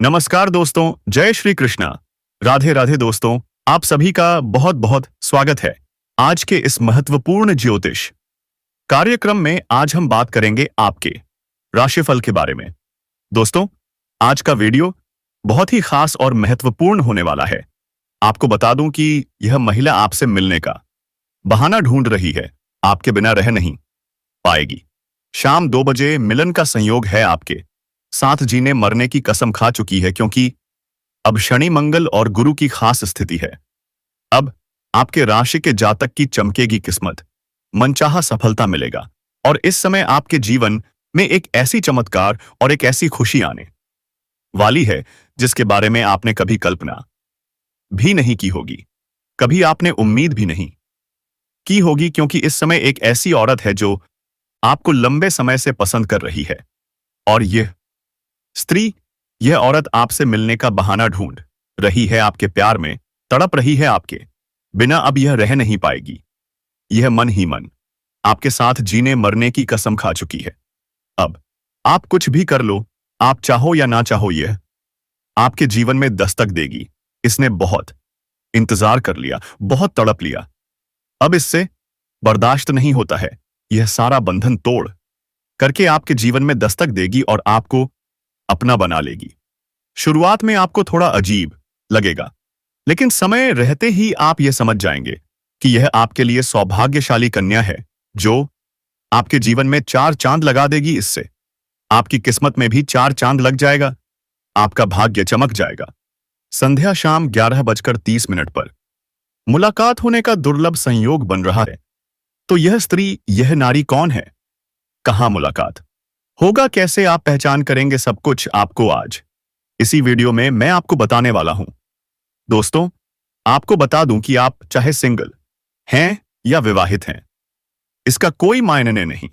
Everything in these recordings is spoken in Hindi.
नमस्कार दोस्तों, जय श्री कृष्णा। राधे राधे दोस्तों, आप सभी का बहुत बहुत स्वागत है। आज के इस महत्वपूर्ण ज्योतिष कार्यक्रम में आज हम बात करेंगे आपके राशिफल के बारे में। दोस्तों, आज का वीडियो बहुत ही खास और महत्वपूर्ण होने वाला है। आपको बता दूं कि यह महिला आपसे मिलने का बहाना ढूंढ रही है, आपके बिना रह नहीं पाएगी। शाम 2 बजे मिलन का संयोग है आपके साथ, जीने मरने की कसम खा चुकी है क्योंकि अब शनि मंगल और गुरु की खास स्थिति है। अब आपके राशि के जातक की चमकेगी किस्मत, मनचाहा सफलता मिलेगा और इस समय आपके जीवन में एक ऐसी चमत्कार और एक ऐसी खुशी आने वाली है जिसके बारे में आपने कभी कल्पना भी नहीं की होगी, कभी आपने उम्मीद भी नहीं की होगी, क्योंकि इस समय एक ऐसी औरत है जो आपको लंबे समय से पसंद कर रही है और यह औरत आपसे मिलने का बहाना ढूंढ रही है, आपके प्यार में तड़प रही है, आपके बिना अब यह रह नहीं पाएगी। यह मन ही मन आपके साथ जीने मरने की कसम खा चुकी है। अब आप कुछ भी कर लो, आप चाहो या ना चाहो, यह आपके जीवन में दस्तक देगी। इसने बहुत इंतजार कर लिया, बहुत तड़प लिया, अब इससे बर्दाश्त नहीं होता है। यह सारा बंधन तोड़ करके आपके जीवन में दस्तक देगी और आपको अपना बना लेगी। शुरुआत में आपको थोड़ा अजीब लगेगा, लेकिन समय रहते ही आप यह समझ जाएंगे कि यह आपके लिए सौभाग्यशाली कन्या है जो आपके जीवन में 4 चांद लगा देगी। इससे आपकी किस्मत में भी 4 चांद लग जाएगा, आपका भाग्य चमक जाएगा। संध्या शाम 11:30 पर मुलाकात होने का दुर्लभ संयोग बन रहा है। तो यह स्त्री, यह नारी कौन है, कहां मुलाकात होगा, कैसे आप पहचान करेंगे, सब कुछ आपको आज इसी वीडियो में मैं आपको बताने वाला हूं। दोस्तों, आपको बता दूं कि आप चाहे सिंगल हैं या विवाहित हैं, इसका कोई मायने नहीं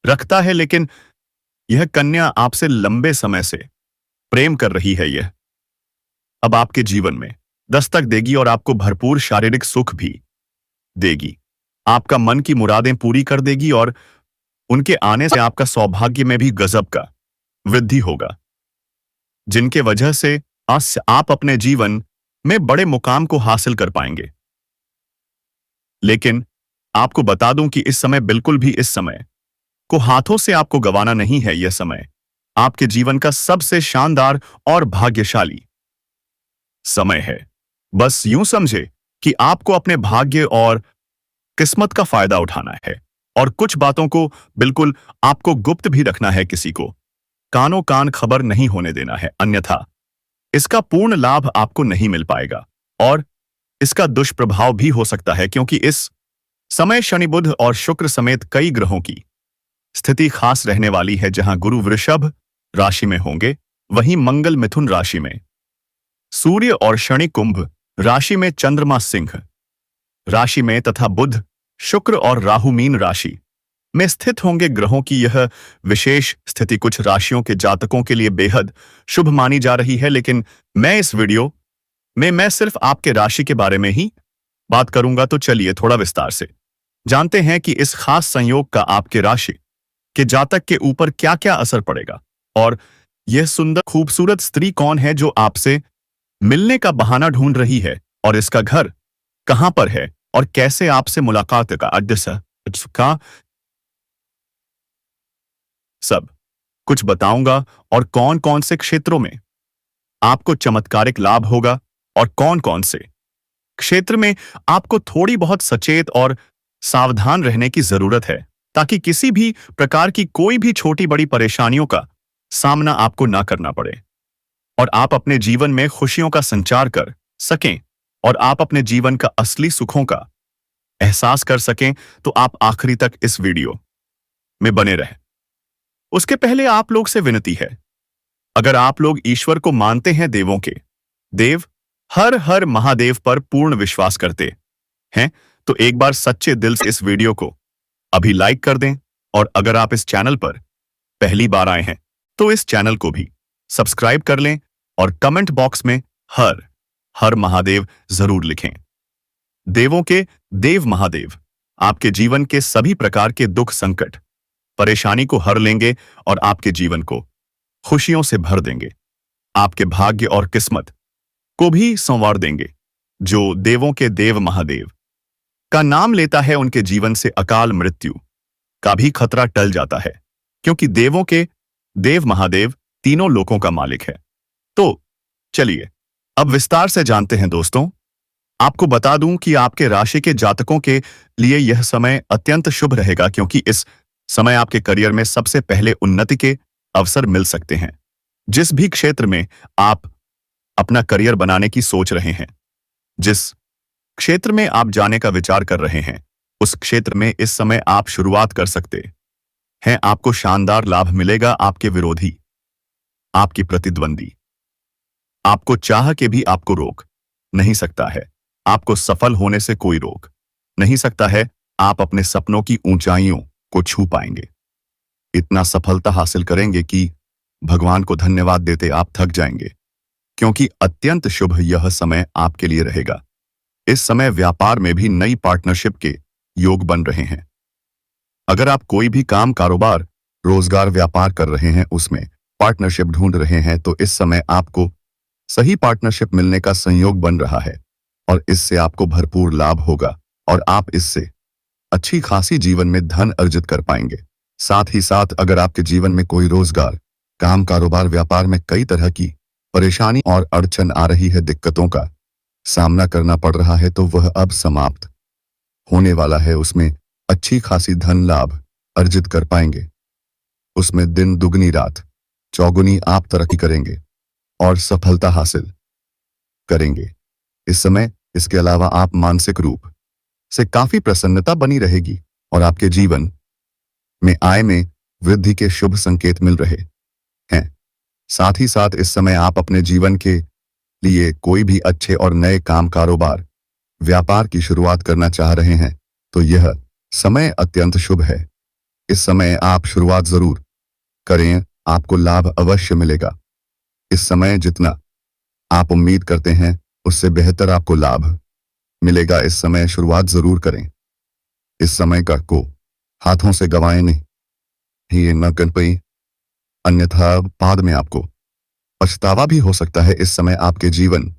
रखता है, लेकिन यह कन्या आपसे लंबे समय से प्रेम कर रही है। यह अब आपके जीवन में दस्तक देगी और आपको भरपूर शारीरिक सुख भी देगी, आपका मन की मुरादें पूरी कर देगी और उनके आने से आपका सौभाग्य में भी गजब का वृद्धि होगा, जिनके वजह से आप अपने जीवन में बड़े मुकाम को हासिल कर पाएंगे। लेकिन आपको बता दूं कि इस समय बिल्कुल भी इस समय को हाथों से आपको गंवाना नहीं है। यह समय आपके जीवन का सबसे शानदार और भाग्यशाली समय है। बस यूं समझे कि आपको अपने भाग्य और किस्मत का फायदा उठाना है और कुछ बातों को बिल्कुल आपको गुप्त भी रखना है, किसी को कानों कान खबर नहीं होने देना है, अन्यथा इसका पूर्ण लाभ आपको नहीं मिल पाएगा और इसका दुष्प्रभाव भी हो सकता है, क्योंकि इस समय शनि बुध और शुक्र समेत कई ग्रहों की स्थिति खास रहने वाली है। जहां गुरु वृषभ राशि में होंगे, वहीं मंगल मिथुन राशि में, सूर्य और शनि कुंभ राशि में, चंद्रमा सिंह राशि में तथा बुध शुक्र और राहु मीन राशि में स्थित होंगे। ग्रहों की यह विशेष स्थिति कुछ राशियों के जातकों के लिए बेहद शुभ मानी जा रही है, लेकिन मैं इस वीडियो में मैं सिर्फ आपके राशि के बारे में ही बात करूंगा। तो चलिए थोड़ा विस्तार से जानते हैं कि इस खास संयोग का आपके राशि के जातक के ऊपर क्या क्या असर पड़ेगा और यह सुंदर खूबसूरत स्त्री कौन है जो आपसे मिलने का बहाना ढूंढ रही है और इसका घर कहां पर है और कैसे आपसे मुलाकात का सब कुछ बताऊंगा, और कौन कौन से क्षेत्रों में आपको चमत्कारिक लाभ होगा और कौन कौन से क्षेत्र में आपको थोड़ी बहुत सचेत और सावधान रहने की जरूरत है, ताकि किसी भी प्रकार की कोई भी छोटी बड़ी परेशानियों का सामना आपको ना करना पड़े और आप अपने जीवन में खुशियों का संचार कर सकें और आप अपने जीवन का असली सुखों का एहसास कर सकें। तो आप आखिरी तक इस वीडियो में बने रहें। उसके पहले आप लोग से विनती है, अगर आप लोग ईश्वर को मानते हैं, देवों के देव हर हर महादेव पर पूर्ण विश्वास करते हैं, तो एक बार सच्चे दिल से इस वीडियो को अभी लाइक कर दें, और अगर आप इस चैनल पर पहली बार आए हैं तो इस चैनल को भी सब्सक्राइब कर लें और कमेंट बॉक्स में हर हर महादेव जरूर लिखें। देवों के देव महादेव आपके जीवन के सभी प्रकार के दुख संकट परेशानी को हर लेंगे और आपके जीवन को खुशियों से भर देंगे। आपके भाग्य और किस्मत को भी संवार देंगे। जो देवों के देव महादेव का नाम लेता है उनके जीवन से अकाल मृत्यु का भी खतरा टल जाता है, क्योंकि देवों के देव महादेव तीनों लोकों का मालिक है। तो चलिए अब विस्तार से जानते हैं दोस्तों। आपको बता दूं कि आपके राशि के जातकों के लिए यह समय अत्यंत शुभ रहेगा, क्योंकि इस समय आपके करियर में सबसे पहले उन्नति के अवसर मिल सकते हैं। जिस भी क्षेत्र में आप अपना करियर बनाने की सोच रहे हैं, जिस क्षेत्र में आप जाने का विचार कर रहे हैं, उस क्षेत्र में इस समय आप शुरुआत कर सकते हैं। आपको शानदार लाभ मिलेगा। आपके विरोधी, आपकी प्रतिद्वंदी आपको चाह के भी आपको रोक नहीं सकता है। आपको सफल होने से कोई रोक नहीं सकता है। आप अपने सपनों की ऊंचाइयों को छू पाएंगे। इतना सफलता हासिल करेंगे कि भगवान को धन्यवाद देते आप थक जाएंगे, क्योंकि अत्यंत शुभ यह समय आपके लिए रहेगा। इस समय व्यापार में भी नई पार्टनरशिप के योग बन रहे हैं। अगर आप कोई भी काम, कारोबार, रोजगार, व्यापार कर रहे हैं, उसमें पार्टनरशिप ढूंढ रहे हैं, तो इस समय आपको सही पार्टनरशिप मिलने का संयोग बन रहा है और इससे आपको भरपूर लाभ होगा और आप इससे अच्छी खासी जीवन में धन अर्जित कर पाएंगे। साथ ही साथ अगर आपके जीवन में कोई रोजगार, काम, कारोबार, व्यापार में कई तरह की परेशानी और अड़चन आ रही है, दिक्कतों का सामना करना पड़ रहा है, तो वह अब समाप्त होने वाला है। उसमें अच्छी खासी धन लाभ अर्जित कर पाएंगे। उसमें दिन दुगनी रात चौगुनी आप तरक्की करेंगे और सफलता हासिल करेंगे। इस समय इसके अलावा आप मानसिक रूप से काफी प्रसन्नता बनी रहेगी और आपके जीवन में आय में वृद्धि के शुभ संकेत मिल रहे हैं। साथ ही साथ इस समय आप अपने जीवन के लिए कोई भी अच्छे और नए काम, कारोबार, व्यापार की शुरुआत करना चाह रहे हैं, तो यह समय अत्यंत शुभ है। इस समय आप शुरुआत जरूर करें, आपको लाभ अवश्य मिलेगा। इस समय जितना आप उम्मीद करते हैं उससे बेहतर आपको लाभ मिलेगा। इस समय शुरुआत जरूर करें। इस समय का को हाथों से गवाएं नहीं, ये न कर पाई, अन्यथा बाद में आपको पछतावा भी हो सकता है। इस समय आपके जीवन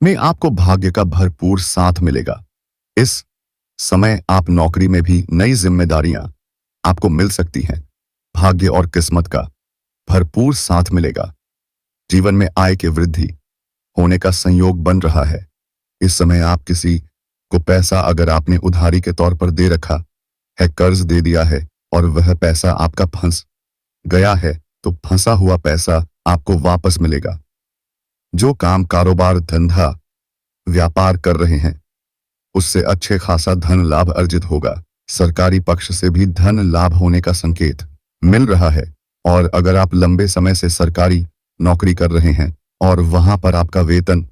में आपको भाग्य का भरपूर साथ मिलेगा। इस समय आप नौकरी में भी नई जिम्मेदारियां आपको मिल सकती हैं। भाग्य और किस्मत का भरपूर साथ मिलेगा। जीवन में आय की वृद्धि होने का संयोग बन रहा है। इस समय आप किसी को पैसा, अगर आपने उधारी के तौर पर दे रखा है, कर्ज दे दिया है और वह पैसा आपका फंस गया है, तो फंसा हुआ पैसा आपको वापस मिलेगा। जो काम, कारोबार, धंधा, व्यापार कर रहे हैं, उससे अच्छे खासा धन लाभ अर्जित होगा। सरकारी पक्ष से भी धन लाभ होने का संकेत मिल रहा है। और अगर आप लंबे समय से सरकारी नौकरी कर रहे हैं और वहां पर आपका वेतन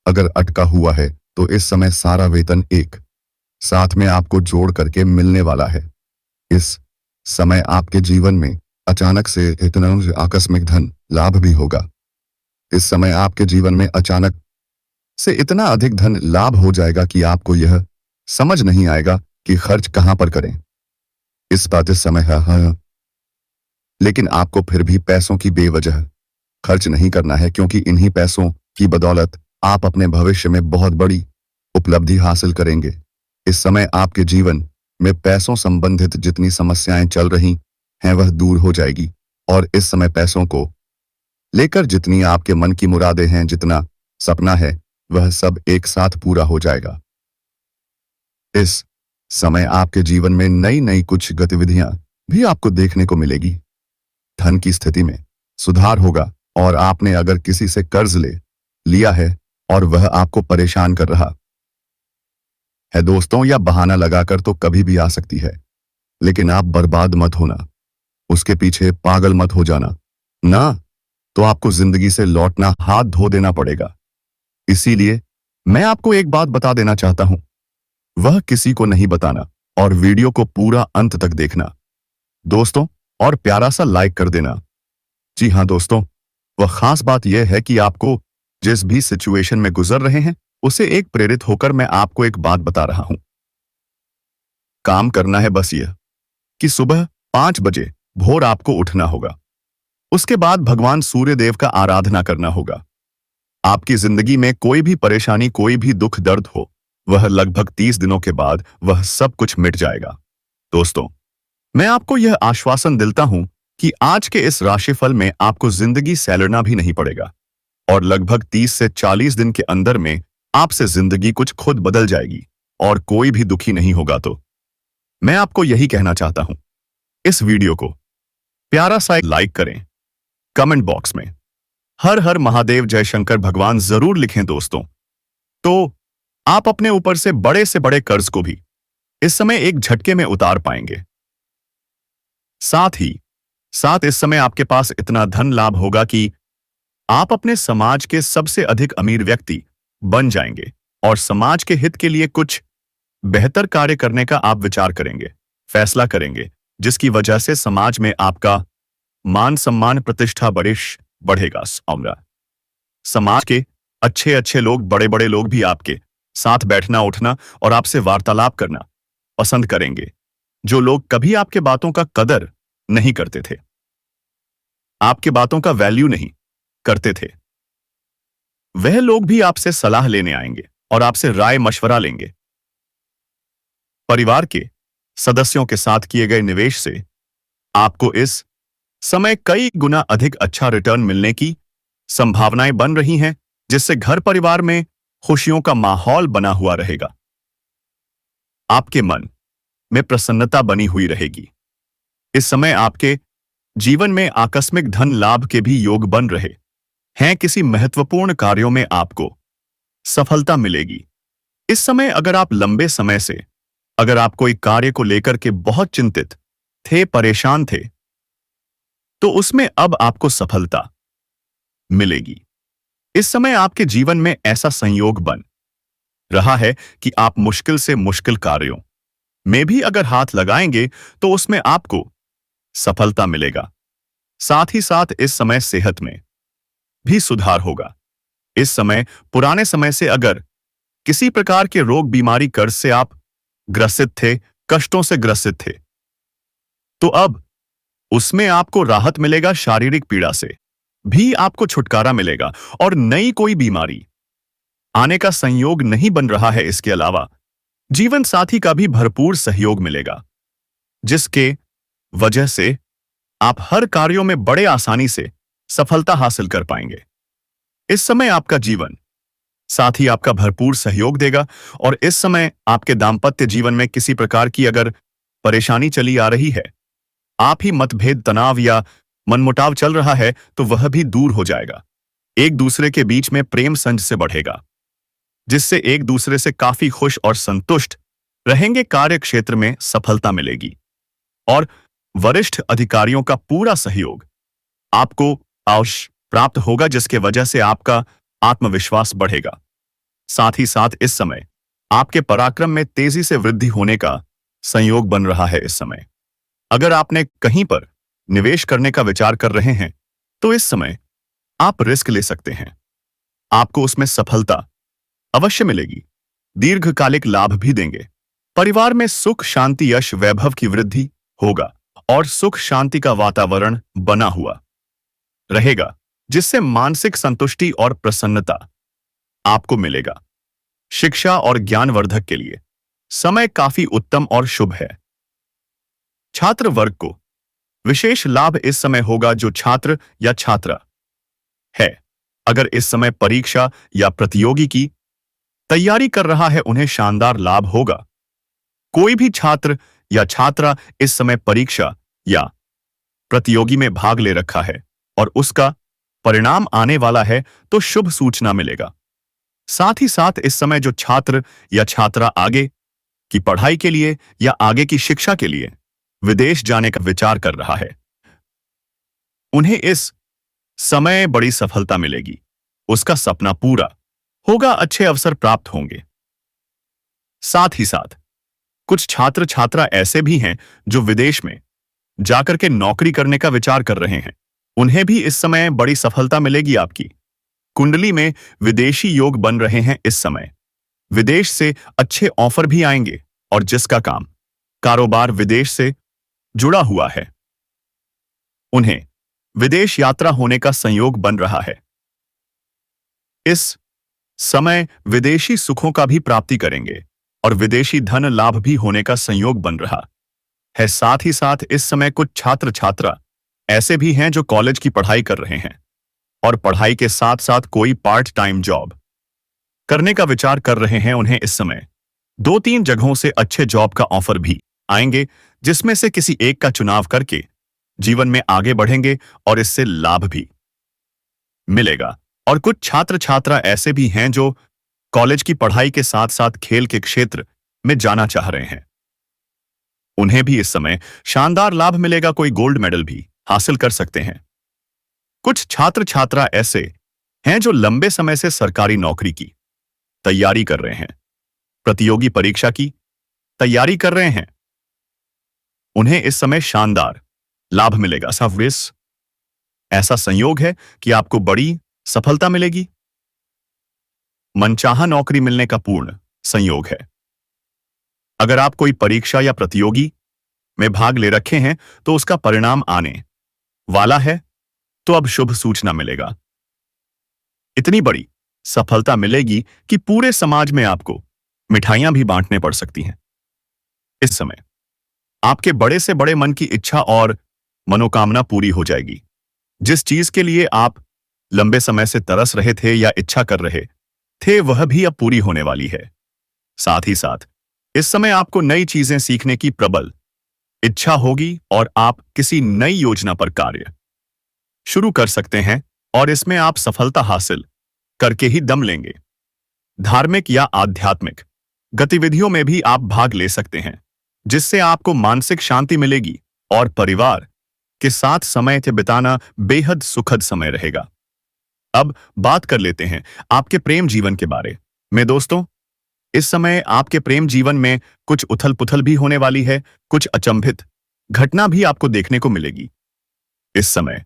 अगर अटका हुआ है, तो इस समय सारा वेतन एक साथ में आपको जोड़ करके मिलने वाला है। इस समय आपके जीवन में अचानक से इतना आकस्मिक धन लाभ भी होगा। इस समय आपके जीवन में अचानक से इतना अधिक धन लाभ हो जाएगा कि आपको यह समझ नहीं आएगा कि खर्च कहां पर करें। इस बात इस समय है, लेकिन आपको फिर भी पैसों की बेवजह खर्च नहीं करना है, क्योंकि इन्हीं पैसों की बदौलत आप अपने भविष्य में बहुत बड़ी उपलब्धि हासिल करेंगे। इस समय आपके जीवन में पैसों संबंधित जितनी समस्याएं चल रही हैं वह दूर हो जाएगी और इस समय पैसों को लेकर जितनी आपके मन की मुरादें हैं, जितना सपना है, वह सब एक साथ पूरा हो जाएगा। इस समय आपके जीवन में नई नई कुछ गतिविधियां भी आपको देखने को मिलेगी। धन की स्थिति में सुधार होगा और आपने अगर किसी से कर्ज ले लिया है और वह आपको परेशान कर रहा है दोस्तों, या बहाना लगाकर तो कभी भी आ सकती है, लेकिन आप बर्बाद मत होना, उसके पीछे पागल मत हो जाना ना, तो आपको जिंदगी से लौटना, हाथ धो देना पड़ेगा। इसीलिए मैं आपको एक बात बता देना चाहता हूं, वह किसी को नहीं बताना और वीडियो को पूरा अंत तक देखना दोस्तों, और प्यारा सा लाइक कर देना। जी हाँ दोस्तों, वह खास बात यह है कि आपको जिस भी सिचुएशन में गुजर रहे हैं उसे एक प्रेरित होकर मैं आपको एक बात बता रहा हूं। काम करना है बस यह कि सुबह 5 बजे भोर आपको उठना होगा। उसके बाद भगवान सूर्यदेव का आराधना करना होगा। आपकी जिंदगी में कोई भी परेशानी, कोई भी दुख दर्द हो, वह लगभग 30 दिनों के बाद वह सब कुछ मिट जाएगा। दोस्तों, मैं आपको यह आश्वासन दिलता हूं कि आज के इस राशिफल में आपको जिंदगी सैलना भी नहीं पड़ेगा और लगभग 30 से 40 दिन के अंदर में आपसे जिंदगी कुछ खुद बदल जाएगी और कोई भी दुखी नहीं होगा। तो मैं आपको यही कहना चाहता हूं, इस वीडियो को प्यारा सा एक लाइक करें, कमेंट बॉक्स में हर हर महादेव जय शंकर भगवान जरूर लिखें दोस्तों। तो आप अपने ऊपर से बड़े कर्ज को भी इस समय एक झटके में उतार पाएंगे। साथ ही साथ इस समय आपके पास इतना धन लाभ होगा कि आप अपने समाज के सबसे अधिक अमीर व्यक्ति बन जाएंगे और समाज के हित के लिए कुछ बेहतर कार्य करने का आप विचार करेंगे, फैसला करेंगे, जिसकी वजह से समाज में आपका मान सम्मान प्रतिष्ठा बढ़ेगा। समाज के अच्छे अच्छे लोग, बड़े बड़े लोग भी आपके साथ बैठना उठना और आपसे वार्तालाप करना पसंद करेंगे। जो लोग कभी आपके बातों का कदर नहीं करते थे, आपके बातों का वैल्यू नहीं करते थे, वह लोग भी आपसे सलाह लेने आएंगे और आपसे राय मशवरा लेंगे। परिवार के सदस्यों के साथ किए गए निवेश से आपको इस समय कई गुना अधिक अच्छा रिटर्न मिलने की संभावनाएं बन रही हैं, जिससे घर परिवार में खुशियों का माहौल बना हुआ रहेगा। आपके मन में प्रसन्नता बनी हुई रहेगी। इस समय आपके जीवन में आकस्मिक धन लाभ के भी योग बन रहे हैं। किसी महत्वपूर्ण कार्यों में आपको सफलता मिलेगी। इस समय अगर आप लंबे समय से अगर आप कोई कार्य को लेकर के बहुत चिंतित थे, परेशान थे, तो उसमें अब आपको सफलता मिलेगी। इस समय आपके जीवन में ऐसा संयोग बन रहा है कि आप मुश्किल से मुश्किल कार्यों में भी अगर हाथ लगाएंगे तो उसमें आपको सफलता मिलेगा। साथ ही साथ इस समय सेहत में भी सुधार होगा। इस समय पुराने समय से अगर किसी प्रकार के रोग, बीमारी, कर्ज से आप ग्रसित थे, कष्टों से ग्रसित थे, तो अब उसमें आपको राहत मिलेगा। शारीरिक पीड़ा से भी आपको छुटकारा मिलेगा और नई कोई बीमारी आने का संयोग नहीं बन रहा है। इसके अलावा जीवन साथी का भी भरपूर सहयोग मिलेगा, जिसके वजह से आप हर कार्यों में बड़े आसानी से सफलता हासिल कर पाएंगे। इस समय आपका जीवन साथी आपका भरपूर सहयोग देगा और इस समय आपके दाम्पत्य जीवन में किसी प्रकार की अगर परेशानी चली आ रही है, आप ही मतभेद, तनाव या मनमुटाव चल रहा है, तो वह भी दूर हो जाएगा। एक दूसरे के बीच में प्रेम संज से बढ़ेगा, जिससे एक दूसरे से काफी खुश और संतुष्ट रहेंगे। कार्य क्षेत्र में सफलता मिलेगी और वरिष्ठ अधिकारियों का पूरा सहयोग आपको अवश्य प्राप्त होगा, जिसके वजह से आपका आत्मविश्वास बढ़ेगा। साथ ही साथ इस समय आपके पराक्रम में तेजी से वृद्धि होने का संयोग बन रहा है। इस समय अगर आपने कहीं पर निवेश करने का विचार कर रहे हैं, तो इस समय आप रिस्क ले सकते हैं। आपको उसमें सफलता अवश्य मिलेगी। दीर्घकालिक लाभ भी देंगे। परिवार में सुख, शांति, यश, वैभव की वृद्धि होगा और सुख शांति का वातावरण बना हुआ रहेगा, जिससे मानसिक संतुष्टि और प्रसन्नता आपको मिलेगा। शिक्षा और ज्ञानवर्धक के लिए समय काफी उत्तम और शुभ है। छात्र वर्ग को विशेष लाभ इस समय होगा। जो छात्र या छात्रा है, अगर इस समय परीक्षा या प्रतियोगी की तैयारी कर रहा है, उन्हें शानदार लाभ होगा। कोई भी छात्र या छात्रा इस समय परीक्षा या प्रतियोगी में भाग ले रखा है और उसका परिणाम आने वाला है, तो शुभ सूचना मिलेगा। साथ ही साथ इस समय जो छात्र या छात्रा आगे की पढ़ाई के लिए या आगे की शिक्षा के लिए विदेश जाने का विचार कर रहा है, उन्हें इस समय बड़ी सफलता मिलेगी। उसका सपना पूरा होगा, अच्छे अवसर प्राप्त होंगे। साथ ही साथ कुछ छात्र छात्रा ऐसे भी हैं जो विदेश में जाकर के नौकरी करने का विचार कर रहे हैं, उन्हें भी इस समय बड़ी सफलता मिलेगी। आपकी कुंडली में विदेशी योग बन रहे हैं। इस समय विदेश से अच्छे ऑफर भी आएंगे और जिसका काम कारोबार विदेश से जुड़ा हुआ है, उन्हें विदेश यात्रा होने का संयोग बन रहा है। इस समय विदेशी सुखों का भी प्राप्ति करेंगे और विदेशी धन लाभ भी होने का संयोग बन रहा है। साथ ही साथ इस समय कुछ छात्र छात्रा ऐसे भी हैं जो कॉलेज की पढ़ाई कर रहे हैं और पढ़ाई के साथ साथ कोई पार्ट टाइम जॉब करने का विचार कर रहे हैं। उन्हें इस समय 2-3 जगहों से अच्छे जॉब का ऑफर भी आएंगे, जिसमें से किसी एक का चुनाव करके जीवन में आगे बढ़ेंगे और इससे लाभ भी मिलेगा। और कुछ छात्र छात्रा ऐसे भी हैं जो कॉलेज की पढ़ाई के साथ साथ खेल के क्षेत्र में जाना चाह रहे हैं। उन्हें भी इस समय शानदार लाभ मिलेगा, कोई गोल्ड मेडल भी हासिल कर सकते हैं। कुछ छात्र छात्रा ऐसे हैं जो लंबे समय से सरकारी नौकरी की तैयारी कर रहे हैं, प्रतियोगी परीक्षा की तैयारी कर रहे हैं। उन्हें इस समय शानदार लाभ मिलेगा। सफविस ऐसा संयोग है कि आपको बड़ी सफलता मिलेगी। मनचाहा नौकरी मिलने का पूर्ण संयोग है। अगर आप कोई परीक्षा या प्रतियोगी में भाग ले रखे हैं तो उसका परिणाम आने वाला है, तो अब शुभ सूचना मिलेगा। इतनी बड़ी सफलता मिलेगी कि पूरे समाज में आपको मिठाइयां भी बांटने पड़ सकती हैं। इस समय आपके बड़े से बड़े मन की इच्छा और मनोकामना पूरी हो जाएगी। जिस चीज के लिए आप लंबे समय से तरस रहे थे या इच्छा कर रहे थे, वह भी अब पूरी होने वाली है। साथ ही साथ इस समय आपको नई चीजें सीखने की प्रबल इच्छा होगी और आप किसी नई योजना पर कार्य शुरू कर सकते हैं और इसमें आप सफलता हासिल करके ही दम लेंगे। धार्मिक या आध्यात्मिक गतिविधियों में भी आप भाग ले सकते हैं, जिससे आपको मानसिक शांति मिलेगी और परिवार के साथ समय बिताना बेहद सुखद समय रहेगा। अब बात कर लेते हैं आपके प्रेम जीवन के बारे में। दोस्तों, इस समय आपके प्रेम जीवन में कुछ उथल पुथल भी होने वाली है, कुछ अचंभित घटना भी आपको देखने को मिलेगी। इस समय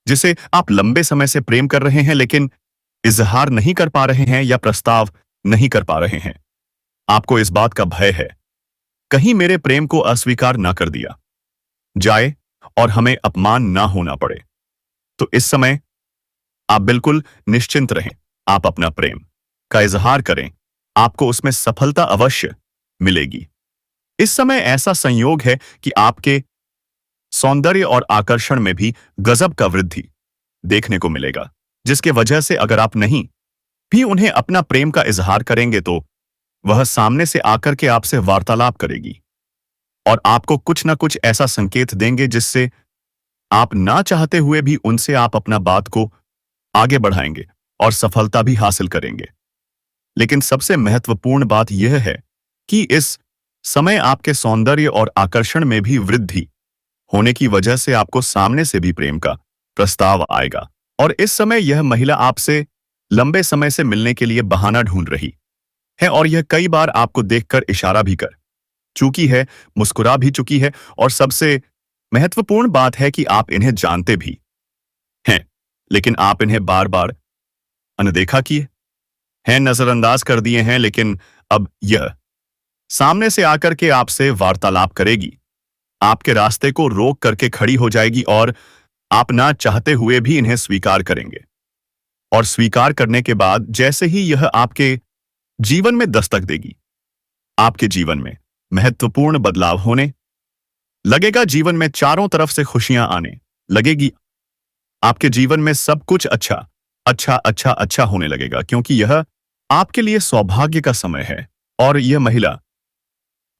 जिसे आप लंबे समय से प्रेम कर रहे हैं लेकिन इजहार नहीं कर पा रहे हैं या प्रस्ताव नहीं कर पा रहे हैं, आपको इस बात का भय है कहीं मेरे प्रेम को अस्वीकार ना कर दिया जाए और हमें अपमान ना होना पड़े। तो इस समय आप बिल्कुल निश्चिंत रहें, आप अपना प्रेम का इजहार करें, आपको उसमें सफलता अवश्य मिलेगी। इस समय ऐसा संयोग है कि आपके सौंदर्य और आकर्षण में भी गजब का वृद्धि देखने को मिलेगा, जिसके वजह से अगर आप नहीं भी उन्हें अपना प्रेम का इजहार करेंगे तो वह सामने से आकर के आपसे वार्तालाप करेगी और आपको कुछ ना कुछ ऐसा संकेत देंगे जिससे आप ना चाहते हुए भी उनसे आप अपना बात को आगे बढ़ाएंगे और सफलता भी हासिल करेंगे। लेकिन सबसे महत्वपूर्ण बात यह है कि इस समय आपके सौंदर्य और आकर्षण में भी वृद्धि होने की वजह से आपको सामने से भी प्रेम का प्रस्ताव आएगा और इस समय यह महिला आपसे लंबे समय से मिलने के लिए बहाना ढूंढ रही है और यह कई बार आपको देखकर इशारा भी कर चुकी है, मुस्कुरा भी चुकी है और सबसे महत्वपूर्ण बात है कि आप इन्हें जानते भी हैं, लेकिन आप इन्हें बार बार अनदेखा किए हैं, नजरअंदाज कर दिए हैं। लेकिन अब यह सामने से आकर के आपसे वार्तालाप करेगी, आपके रास्ते को रोक करके खड़ी हो जाएगी और आप ना चाहते हुए भी इन्हें स्वीकार करेंगे और स्वीकार करने के बाद जैसे ही यह आपके जीवन में दस्तक देगी, आपके जीवन में महत्वपूर्ण बदलाव होने लगेगा। जीवन में चारों तरफ से खुशियां आने लगेगी। आपके जीवन में सब कुछ अच्छा अच्छा अच्छा अच्छा होने लगेगा, क्योंकि यह आपके लिए सौभाग्य का समय है और यह महिला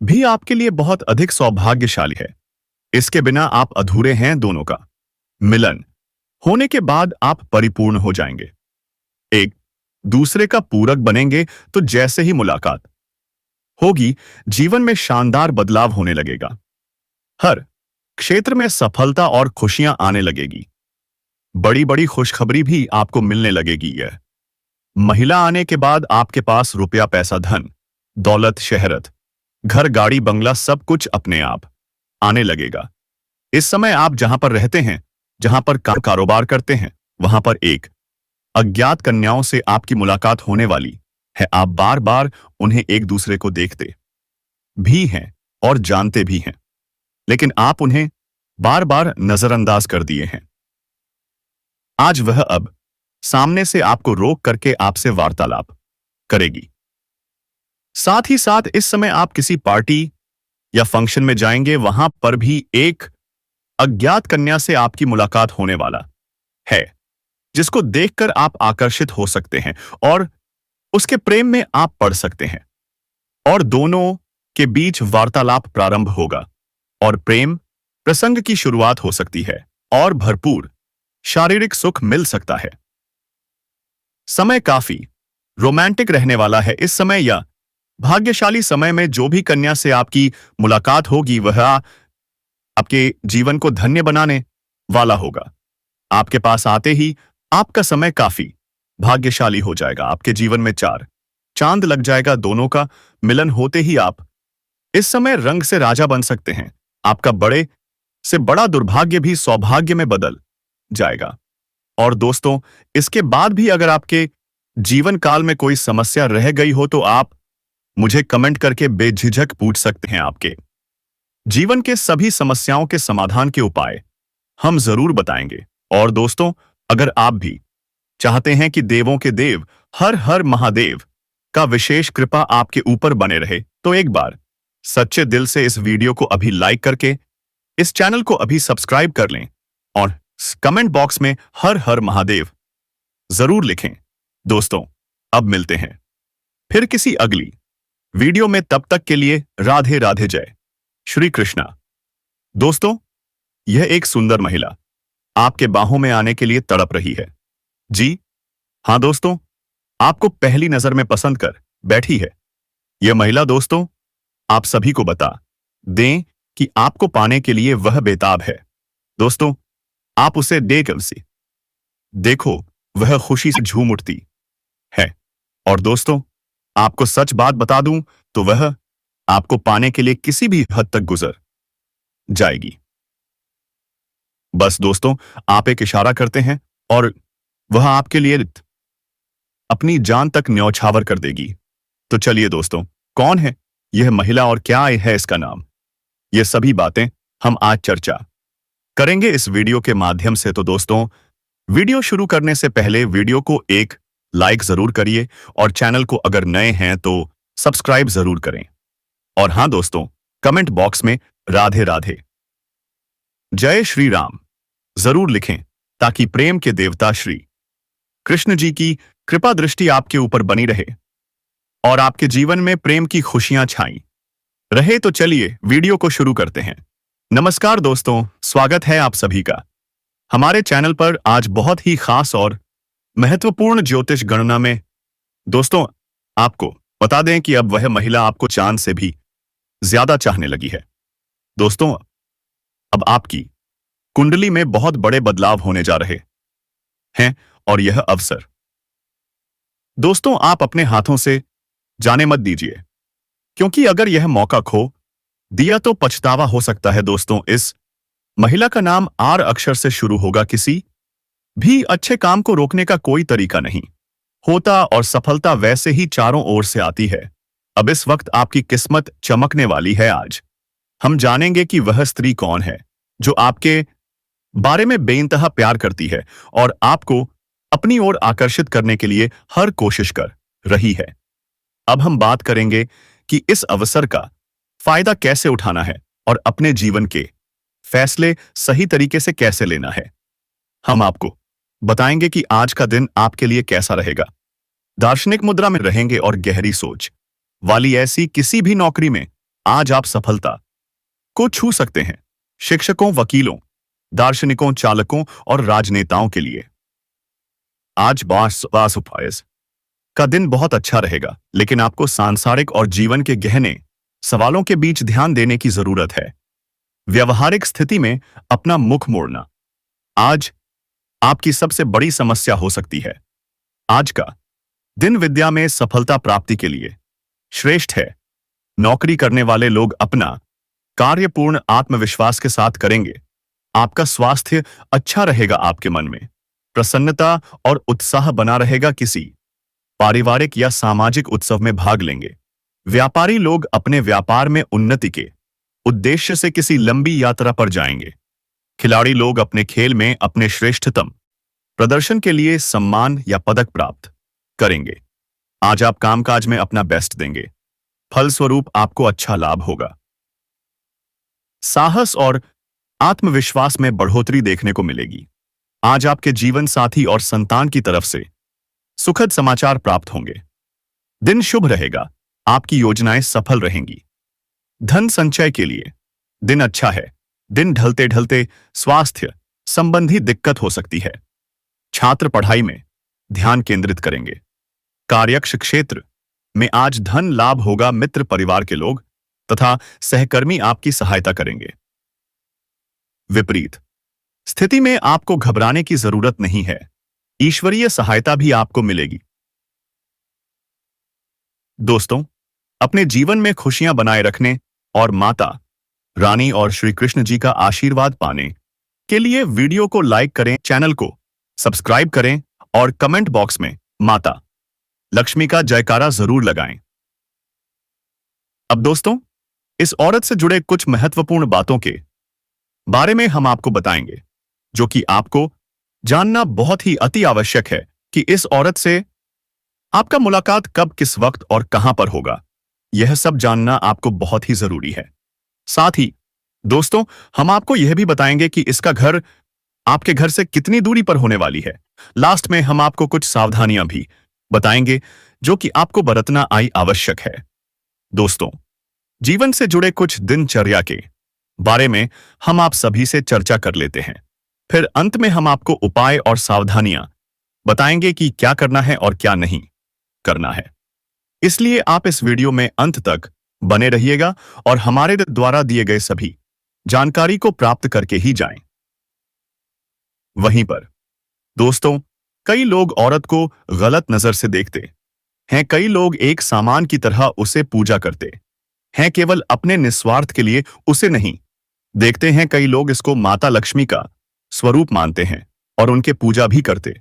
भी आपके लिए बहुत अधिक सौभाग्यशाली है। इसके बिना आप अधूरे हैं। दोनों का मिलन होने के बाद आप परिपूर्ण हो जाएंगे, एक दूसरे का पूरक बनेंगे। तो जैसे ही मुलाकात होगी, जीवन में शानदार बदलाव होने लगेगा। हर क्षेत्र में सफलता और खुशियां आने लगेगी। बड़ी बड़ी खुशखबरी भी आपको मिलने लगेगी। यह महिला आने के बाद आपके पास रुपया, पैसा, धन दौलत, शहरत, घर, गाड़ी, बंगला सब कुछ अपने आप आने लगेगा। इस समय आप जहां पर रहते हैं, जहां पर कारोबार करते हैं, वहां पर एक अज्ञात कन्याओं से आपकी मुलाकात होने वाली है। आप बार बार उन्हें एक दूसरे को देखते भी हैं और जानते भी हैं, लेकिन आप उन्हें बार बार नजरअंदाज कर दिए हैं। आज वह अब सामने से आपको रोक करके आपसे वार्तालाप करेगी। साथ ही साथ इस समय आप किसी पार्टी या फंक्शन में जाएंगे, वहां पर भी एक अज्ञात कन्या से आपकी मुलाकात होने वाला है, जिसको देखकर आप आकर्षित हो सकते हैं और उसके प्रेम में आप पड़ सकते हैं और दोनों के बीच वार्तालाप प्रारंभ होगा और प्रेम प्रसंग की शुरुआत हो सकती है और भरपूर शारीरिक सुख मिल सकता है। समय काफी रोमांटिक रहने वाला है इस समय, या भाग्यशाली समय में जो भी कन्या से आपकी मुलाकात होगी वह आपके जीवन को धन्य बनाने वाला होगा। आपके पास आते ही आपका समय काफी भाग्यशाली हो जाएगा, आपके जीवन में चार चांद लग जाएगा। दोनों का मिलन होते ही आप इस समय रंग से राजा बन सकते हैं। आपका बड़े से बड़ा दुर्भाग्य भी सौभाग्य में बदल जाएगा। और दोस्तों, इसके बाद भी अगर आपके जीवन काल में कोई समस्या रह गई हो तो आप मुझे कमेंट करके बेझिझक पूछ सकते हैं। आपके जीवन के सभी समस्याओं के समाधान के उपाय हम जरूर बताएंगे। और दोस्तों, अगर आप भी चाहते हैं कि देवों के देव हर हर महादेव का विशेष कृपा आपके ऊपर बने रहे, तो एक बार सच्चे दिल से इस वीडियो को अभी लाइक करके इस चैनल को अभी सब्सक्राइब कर लें और कमेंट बॉक्स में हर हर महादेव जरूर लिखें। दोस्तों, अब मिलते हैं फिर किसी अगली वीडियो में, तब तक के लिए राधे राधे, जय श्री कृष्णा। दोस्तों, यह एक सुंदर महिला आपके बाहों में आने के लिए तड़प रही है। जी हां दोस्तों, आपको पहली नजर में पसंद कर बैठी है। यह महिला दोस्तों आप सभी को बता दें कि आपको पाने के लिए वह बेताब है। दोस्तों, आप उसे देखो, वह खुशी से झूम उठती है। और दोस्तों, आपको सच बात बता दूं तो वह आपको पाने के लिए किसी भी हद तक गुजर जाएगी। बस दोस्तों, आप एक इशारा करते हैं और वह आपके लिए अपनी जान तक न्यौछावर कर देगी। तो चलिए दोस्तों, कौन है यह महिला और क्या है इसका नाम, ये सभी बातें हम आज चर्चा करेंगे इस वीडियो के माध्यम से। तो दोस्तों, वीडियो शुरू करने से पहले वीडियो को एक लाइक जरूर करिए और चैनल को अगर नए हैं तो सब्सक्राइब जरूर करें। और हां दोस्तों, कमेंट बॉक्स में राधे राधे जय श्री राम जरूर लिखें, ताकि प्रेम के देवता श्री कृष्ण जी की कृपा दृष्टि आपके ऊपर बनी रहे और आपके जीवन में प्रेम की खुशियां छाई रहे। तो चलिए वीडियो को शुरू करते हैं। नमस्कार दोस्तों, स्वागत है आप सभी का हमारे चैनल पर। आज बहुत ही खास और महत्वपूर्ण ज्योतिष गणना में दोस्तों आपको बता दें कि अब वह महिला आपको चांद से भी ज्यादा चाहने लगी है। दोस्तों, अब आपकी कुंडली में बहुत बड़े बदलाव होने जा रहे हैं और यह अवसर दोस्तों आप अपने हाथों से जाने मत दीजिए, क्योंकि अगर यह मौका खो दिया तो पछतावा हो सकता है। दोस्तों, इस महिला का नाम आर अक्षर से शुरू होगा। किसी भी अच्छे काम को रोकने का कोई तरीका नहीं होता और सफलता वैसे ही चारों ओर से आती है। अब इस वक्त आपकी किस्मत चमकने वाली है। आज हम जानेंगे कि वह स्त्री कौन है जो आपके बारे में बेइंतहा प्यार करती है और आपको अपनी ओर आकर्षित करने के लिए हर कोशिश कर रही है। अब हम बात करेंगे कि इस अवसर का फायदा कैसे उठाना है और अपने जीवन के फैसले सही तरीके से कैसे लेना है। हम आपको बताएंगे कि आज का दिन आपके लिए कैसा रहेगा। दार्शनिक मुद्रा में रहेंगे और गहरी सोच वाली ऐसी किसी भी नौकरी में आज आप सफलता को छू सकते हैं। शिक्षकों, वकीलों, दार्शनिकों, चालकों और राजनेताओं के लिए आज बास उपाय का दिन बहुत अच्छा रहेगा, लेकिन आपको सांसारिक और जीवन के गहने सवालों के बीच ध्यान देने की जरूरत है। व्यवहारिक स्थिति में अपना मुख मोड़ना आज आपकी सबसे बड़ी समस्या हो सकती है। आज का दिन विद्या में सफलता प्राप्ति के लिए श्रेष्ठ है। नौकरी करने वाले लोग अपना कार्य पूर्ण आत्मविश्वास के साथ करेंगे। आपका स्वास्थ्य अच्छा रहेगा। आपके मन में प्रसन्नता और उत्साह बना रहेगा। किसी पारिवारिक या सामाजिक उत्सव में भाग लेंगे। व्यापारी लोग अपने व्यापार में उन्नति के उद्देश्य से किसी लंबी यात्रा पर जाएंगे। खिलाड़ी लोग अपने खेल में अपने श्रेष्ठतम प्रदर्शन के लिए सम्मान या पदक प्राप्त करेंगे। आज आप कामकाज में अपना बेस्ट देंगे। फलस्वरूप आपको अच्छा लाभ होगा। साहस और आत्मविश्वास में बढ़ोतरी देखने को मिलेगी। आज आपके जीवन साथी और संतान की तरफ से सुखद समाचार प्राप्त होंगे। दिन शुभ रहेगा। आपकी योजनाएं सफल रहेंगी। धन संचय के लिए दिन अच्छा है। दिन ढलते ढलते स्वास्थ्य संबंधी दिक्कत हो सकती है। छात्र पढ़ाई में ध्यान केंद्रित करेंगे। कार्यक्ष क्षेत्र में आज धन लाभ होगा। मित्र परिवार के लोग तथा सहकर्मी आपकी सहायता करेंगे। विपरीत स्थिति में आपको घबराने की जरूरत नहीं है। ईश्वरीय सहायता भी आपको मिलेगी। दोस्तों, अपने जीवन में खुशियां बनाए रखने और माता रानी और श्री कृष्ण जी का आशीर्वाद पाने के लिए वीडियो को लाइक करें, चैनल को सब्सक्राइब करें और कमेंट बॉक्स में माता लक्ष्मी का जयकारा जरूर लगाएं। अब दोस्तों, इस औरत से जुड़े कुछ महत्वपूर्ण बातों के बारे में हम आपको बताएंगे, जो कि आपको जानना बहुत ही अति आवश्यक है कि इस औरत से आपका मुलाकात कब, किस वक्त और कहां पर होगा। यह सब जानना आपको बहुत ही जरूरी है। साथ ही दोस्तों, हम आपको यह भी बताएंगे कि इसका घर आपके घर से कितनी दूरी पर होने वाली है। लास्ट में हम आपको कुछ सावधानियां भी बताएंगे जो कि आपको बरतना आवश्यक है। दोस्तों, जीवन से जुड़े कुछ दिनचर्या के बारे में हम आप सभी से चर्चा कर लेते हैं। फिर अंत में हम आपको उपाय और सावधानियां बताएंगे कि क्या करना है और क्या नहीं करना है। इसलिए आप इस वीडियो में अंत तक बने रहिएगा और हमारे द्वारा दिए गए सभी जानकारी को प्राप्त करके ही जाएं। वहीं पर दोस्तों, कई लोग औरत को गलत नजर से देखते हैं। कई लोग एक सामान की तरह उसे पूजा करते हैं, केवल अपने निस्वार्थ के लिए उसे नहीं देखते हैं। कई लोग इसको माता लक्ष्मी का स्वरूप मानते हैं और उनके पूजा भी करते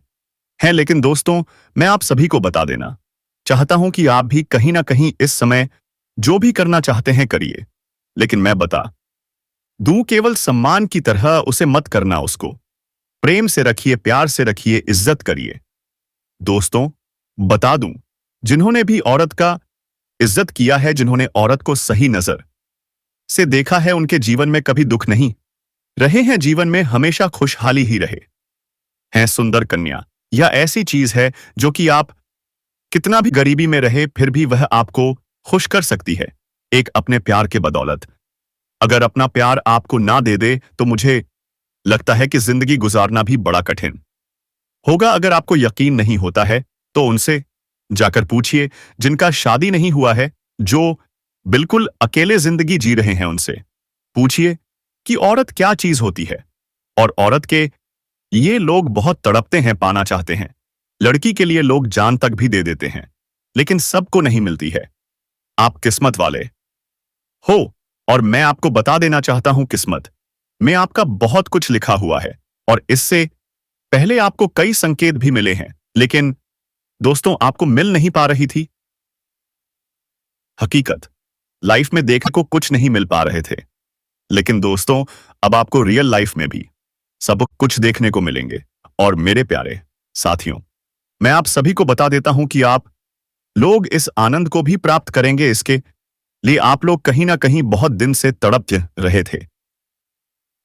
हैं। लेकिन दोस्तों, मैं आप सभी को बता देना चाहता हूं कि आप भी कहीं ना कहीं इस समय जो भी करना चाहते हैं करिए, लेकिन मैं बता दूं, केवल सम्मान की तरह उसे मत करना। उसको प्रेम से रखिए, प्यार से रखिए, इज्जत करिए। दोस्तों, बता दूं, जिन्होंने भी औरत का इज्जत किया है, जिन्होंने औरत को सही नजर से देखा है, उनके जीवन में कभी दुख नहीं रहे हैं। जीवन में हमेशा खुशहाली ही रहे हैं। सुंदर कन्या यह ऐसी चीज है जो कि आप कितना भी गरीबी में रहे फिर भी वह आपको खुश कर सकती है, एक अपने प्यार के बदौलत। अगर अपना प्यार आपको ना दे दे तो मुझे लगता है कि जिंदगी गुजारना भी बड़ा कठिन होगा। अगर आपको यकीन नहीं होता है तो उनसे जाकर पूछिए जिनका शादी नहीं हुआ है, जो बिल्कुल अकेले जिंदगी जी रहे हैं। उनसे पूछिए कि औरत क्या चीज होती है। और औरत के ये लोग बहुत तड़पते हैं, पाना चाहते हैं। लड़की के लिए लोग जान तक भी दे देते हैं, लेकिन सबको नहीं मिलती है। आप किस्मत वाले हो और मैं आपको बता देना चाहता हूं, किस्मत में आपका बहुत कुछ लिखा हुआ है और इससे पहले आपको कई संकेत भी मिले हैं, लेकिन दोस्तों आपको मिल नहीं पा रही थी। हकीकत लाइफ में देखने को कुछ नहीं मिल पा रहे थे, लेकिन दोस्तों अब आपको रियल लाइफ में भी सब कुछ देखने को मिलेंगे। और मेरे प्यारे साथियों, मैं आप सभी को बता देता हूं कि आप लोग इस आनंद को भी प्राप्त करेंगे। इसके लिए आप लोग कहीं ना कहीं बहुत दिन से तड़प रहे थे।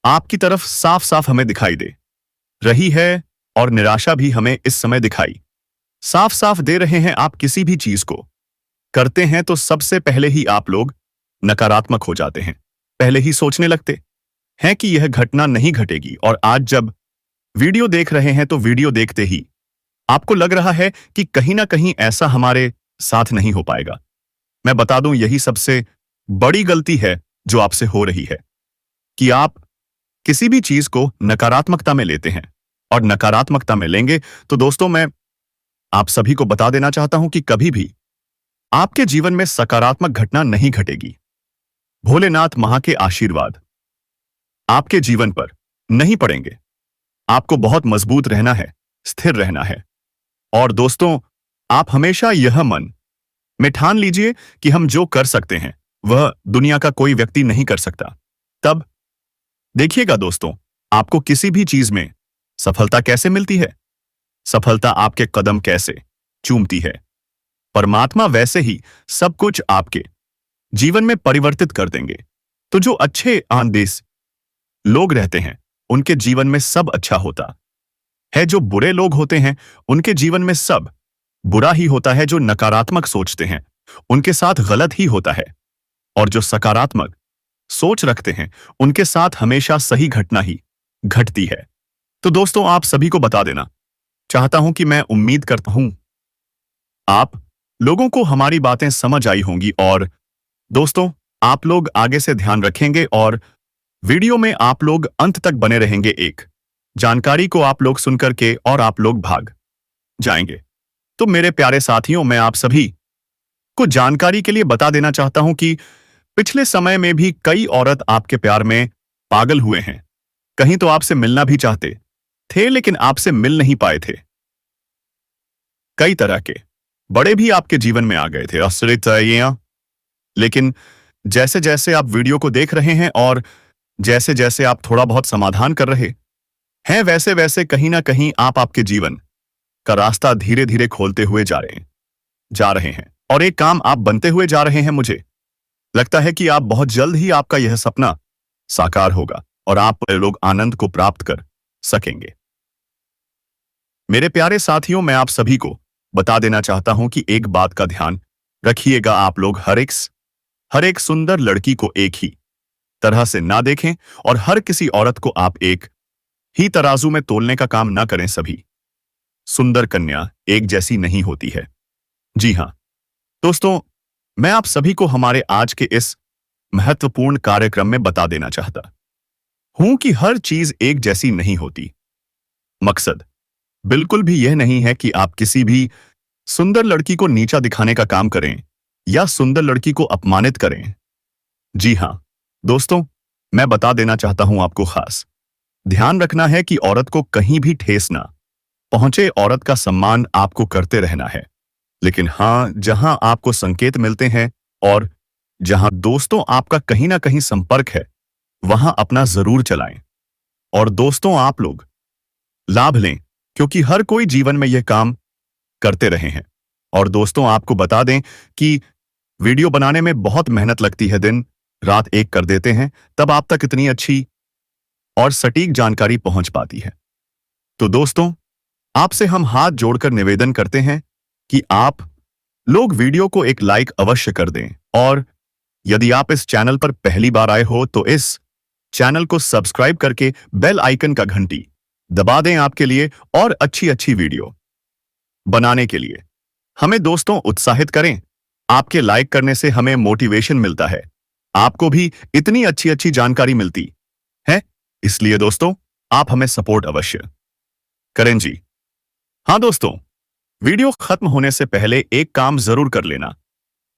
आपकी तरफ साफ साफ हमें दिखाई दे रही है और निराशा भी हमें इस समय दिखाई साफ साफ दे रहे हैं। आप किसी भी चीज को करते हैं तो सबसे पहले ही आप लोग नकारात्मक हो जाते हैं, पहले ही सोचने लगते हैं कि यह घटना नहीं घटेगी। और आज जब वीडियो देख रहे हैं तो वीडियो देखते ही आपको लग रहा है कि कहीं ना कहीं ऐसा हमारे साथ नहीं हो पाएगा। मैं बता दूं, यही सबसे बड़ी गलती है जो आपसे हो रही है कि आप किसी भी चीज को नकारात्मकता में लेते हैं। और नकारात्मकता में लेंगे तो दोस्तों मैं आप सभी को बता देना चाहता हूं कि कभी भी आपके जीवन में सकारात्मक घटना नहीं घटेगी। भोलेनाथ मां के आशीर्वाद आपके जीवन पर नहीं पड़ेंगे। आपको बहुत मजबूत रहना है, स्थिर रहना है। और दोस्तों, आप हमेशा यह मन में ठान लीजिए कि हम जो कर सकते हैं वह दुनिया का कोई व्यक्ति नहीं कर सकता। तब देखिएगा दोस्तों, आपको किसी भी चीज में सफलता कैसे मिलती है। सफलता आपके कदम कैसे चूमती है, परमात्मा वैसे ही सब कुछ आपके जीवन में परिवर्तित कर देंगे। तो जो अच्छे आदेश लोग रहते हैं उनके जीवन में सब अच्छा होता है, जो बुरे लोग होते हैं उनके जीवन में सब बुरा ही होता है। जो नकारात्मक सोचते हैं उनके साथ गलत ही होता है, और जो सकारात्मक सोच रखते हैं उनके साथ हमेशा सही घटना ही घटती है। तो दोस्तों, आप सभी को बता देना चाहता हूं कि मैं उम्मीद करता हूं आप लोगों को हमारी बातें समझ आई होंगी, और दोस्तों आप लोग आगे से ध्यान रखेंगे और वीडियो में आप लोग अंत तक बने रहेंगे। एक जानकारी को आप लोग सुनकर के और आप लोग भाग जाएंगे। तो मेरे प्यारे साथियों, मैं आप सभी को जानकारी के लिए बता देना चाहता हूं कि पिछले समय में भी कई औरत आपके प्यार में पागल हुए हैं। कहीं तो आपसे मिलना भी चाहते थे लेकिन आपसे मिल नहीं पाए थे। कई तरह के बड़े भी आपके जीवन में आ गए थे आश्चर्य, लेकिन जैसे जैसे आप वीडियो को देख रहे हैं और जैसे जैसे आप थोड़ा बहुत समाधान कर रहे हैं, वैसे वैसे कहीं ना कहीं आप आपके जीवन का रास्ता धीरे धीरे खोलते हुए जा रहे हैं और एक काम आप बनते हुए जा रहे हैं। मुझे लगता है कि आप बहुत जल्द ही आपका यह सपना साकार होगा और आप लोग आनंद को प्राप्त कर सकेंगे। मेरे प्यारे साथियों, मैं आप सभी को बता देना चाहता हूं कि एक बात का ध्यान रखिएगा, आप लोग हर एक सुंदर लड़की को एक ही तरह से ना देखें और हर किसी औरत को आप एक ही तराजू में तोलने का काम ना करें। सभी सुंदर कन्या एक जैसी नहीं होती है। जी हां दोस्तों, मैं आप सभी को हमारे आज के इस महत्वपूर्ण कार्यक्रम में बता देना चाहता हूं कि हर चीज एक जैसी नहीं होती। मकसद बिल्कुल भी यह नहीं है कि आप किसी भी सुंदर लड़की को नीचा दिखाने का काम करें या सुंदर लड़की को अपमानित करें। जी हां दोस्तों, मैं बता देना चाहता हूं आपको खास ध्यान रखना है कि औरत को कहीं भी ठेस ना पहुंचे। औरत का सम्मान आपको करते रहना है, लेकिन हां, जहां आपको संकेत मिलते हैं और जहां दोस्तों आपका कहीं ना कहीं संपर्क है, वहां अपना जरूर चलाएं। और दोस्तों आप लोग लाभ लें, क्योंकि हर कोई जीवन में यह काम करते रहे हैं। और दोस्तों आपको बता दें कि वीडियो बनाने में बहुत मेहनत लगती है, दिन रात एक कर देते हैं, तब आप तक इतनी अच्छी और सटीक जानकारी पहुंच पाती है। तो दोस्तों, आपसे हम हाथ जोड़कर निवेदन करते हैं कि आप लोग वीडियो को एक लाइक अवश्य कर दें, और यदि आप इस चैनल पर पहली बार आए हो तो इस चैनल को सब्सक्राइब करके बेल आइकन का घंटी दबा दें आपके लिए और अच्छी अच्छी वीडियो बनाने के लिए हमें दोस्तों उत्साहित करें। आपके लाइक करने से हमें मोटिवेशन मिलता है, आपको भी इतनी अच्छी अच्छी जानकारी मिलती है, इसलिए दोस्तों आप हमें सपोर्ट अवश्य करें। जी हां दोस्तों, वीडियो खत्म होने से पहले एक काम जरूर कर लेना,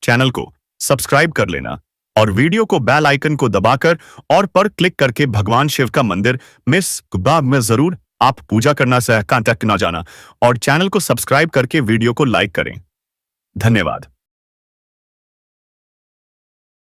चैनल को सब्सक्राइब कर लेना और वीडियो को बेल आइकन को दबाकर और पर क्लिक करके भगवान शिव का मंदिर में जरूर आप पूजा करना से कांटेक्ट ना जाना और चैनल को सब्सक्राइब करके वीडियो को लाइक करें। धन्यवाद।